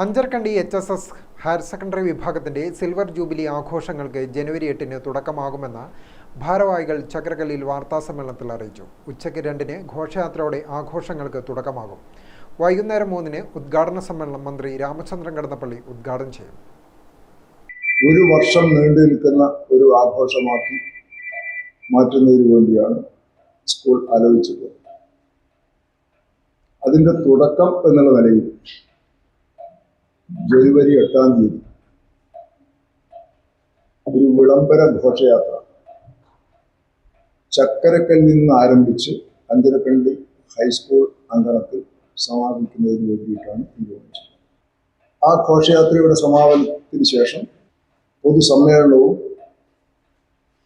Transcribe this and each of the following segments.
അഞ്ചർക്കണ്ടി HSS higher secondary വിഭാഗത്തിന്റെ silver jubilee ആഘോഷങ്ങൾക്ക് ജനുവരി 8-ന് തുടക്കമാകുമെന്ന് ഭാരവാഹികൾ ചക്രകല്ലിൽ വാർത്താസമ്മേളനത്തിൽ അറിയിച്ചു. ഉച്ചയ്ക്ക് 2-ന് ഘോഷയാത്രയോടെ ആഘോഷങ്ങൾക്ക് തുടക്കമാകും. വൈകുന്നേരം 3-ന് ഉദ്ഘാടന സമ്മേളനം മന്ത്രി രാമചന്ദ്രൻ കടന്നപ്പള്ളി ഉദ്ഘാടനം ചെയ്യും. ഒരു വർഷം നീണ്ടു നിൽക്കുന്ന ഒരു ആഘോഷമാക്കി മാറ്റുന്നതിന് വേണ്ടിയാണ് സ്കൂൾ ആലോചിച്ചത്. അതിൻ്റെ തുടക്കം എന്നുള്ള നിലയിൽ ജനുവരി 8-ാം തീയതി ഒരു വിളംബര ഘോഷയാത്ര ചക്കരക്കല്ലിൽ നിന്ന് ആരംഭിച്ച് അഞ്ചരക്കണ്ടി ഹൈസ്കൂൾ അങ്കണത്തിൽ സമാപിക്കുന്നതിന് വേണ്ടിയിട്ടാണ് തീരുമാനിച്ചത്. ആ ഘോഷയാത്രയുടെ സമാപനത്തിന് ശേഷം പൊതുസമ്മേളനവും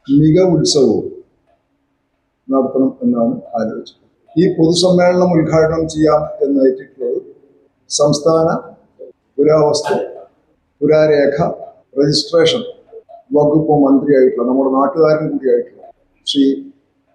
മികവുത്സവവും നടത്തണം എന്നാണ് ആലോചിച്ചത്. ഈ പൊതുസമ്മേളനം ഉദ്ഘാടനം ചെയ്യാം എന്നേറ്റിട്ടുള്ളത് സംസ്ഥാന പുരാവസ്തു പുരാരേഖ രജിസ്ട്രേഷൻ വകുപ്പ് മന്ത്രിയായിട്ടുള്ള നമ്മുടെ നാട്ടുകാരൻ കൂടിയായിട്ടുള്ള ശ്രീ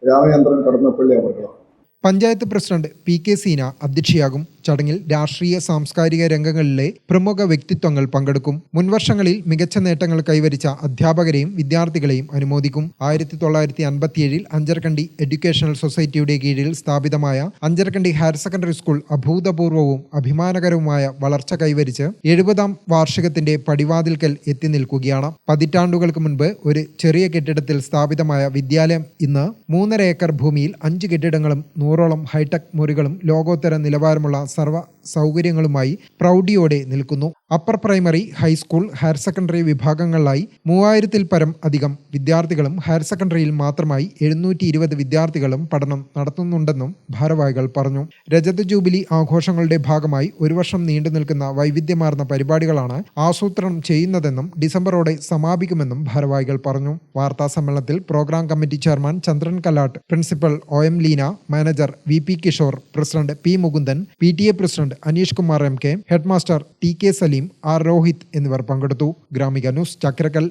രാമചന്ദ്രൻ കടന്നപ്പള്ളി അവർകളാണ്. പഞ്ചായത്ത് പ്രസിഡന്റ് PK സീന അധ്യക്ഷയാകും. ചടങ്ങിൽ രാഷ്ട്രീയ സാംസ്കാരിക രംഗങ്ങളിലെ പ്രമുഖ വ്യക്തിത്വങ്ങൾ പങ്കെടുക്കും. മുൻവർഷങ്ങളിൽ മികച്ച നേട്ടങ്ങൾ കൈവരിച്ച അധ്യാപകരെയും വിദ്യാർത്ഥികളെയും അനുമോദിക്കും. 1957 അഞ്ചർക്കണ്ടി എഡ്യൂക്കേഷണൽ സൊസൈറ്റിയുടെ കീഴിൽ സ്ഥാപിതമായ അഞ്ചർക്കണ്ടി ഹയർ സെക്കൻഡറി സ്കൂൾ അഭൂതപൂർവവും അഭിമാനകരവുമായ വളർച്ച കൈവരിച്ച് 70-ാം വാർഷികത്തിന്റെ പടിവാതിൽക്കൽ എത്തി നിൽക്കുകയാണ്. പതിറ്റാണ്ടുകൾക്ക് മുൻപ് ഒരു ചെറിയ കെട്ടിടത്തിൽ സ്ഥാപിതമായ വിദ്യാലയം ഇന്ന് 3.5 ഏക്കർ ഭൂമിയിൽ 5 കെട്ടിടങ്ങളും 100ഓളം ഹൈടെക് മുറികളും ലോകോത്തര നിലവാരമുള്ള സർവ്വ സൗകര്യങ്ങളുമായി പ്രൗഢിയോടെ നിൽക്കുന്നു. Upper primary, high school, higher secondary വിഭാഗങ്ങളിലായി 3000-ൽ പരം അധികം വിദ്യാർത്ഥികളും ഹയർ സെക്കൻഡറിയിൽ മാത്രമായി 720 വിദ്യാർത്ഥികളും പഠനം നടത്തുന്നുണ്ടെന്നും ഭാരവാഹികൾ പറഞ്ഞു. രജത ജൂബിലി ആഘോഷങ്ങളുടെ ഭാഗമായി ഒരു വർഷം നീണ്ടു നിൽക്കുന്ന വൈവിധ്യമാർന്ന പരിപാടികളാണ് ആസൂത്രണം ചെയ്യുന്നതെന്നും ഡിസംബറോടെ സമാപിക്കുമെന്നും ഭാരവാഹികൾ പറഞ്ഞു. വാർത്താ സമ്മേളനത്തിൽ program committee chairman Chandran Kallatt, principal OM Leena, manager VP Kishore, president P Mukundan, PTA president Aneesh Kumar MK, headmaster TK Saleem, R Rohit എന്നിവർ പങ്കെടുത്തു. ഗ്രാമിക ന്യൂസ്, ചക്രക്കൽ.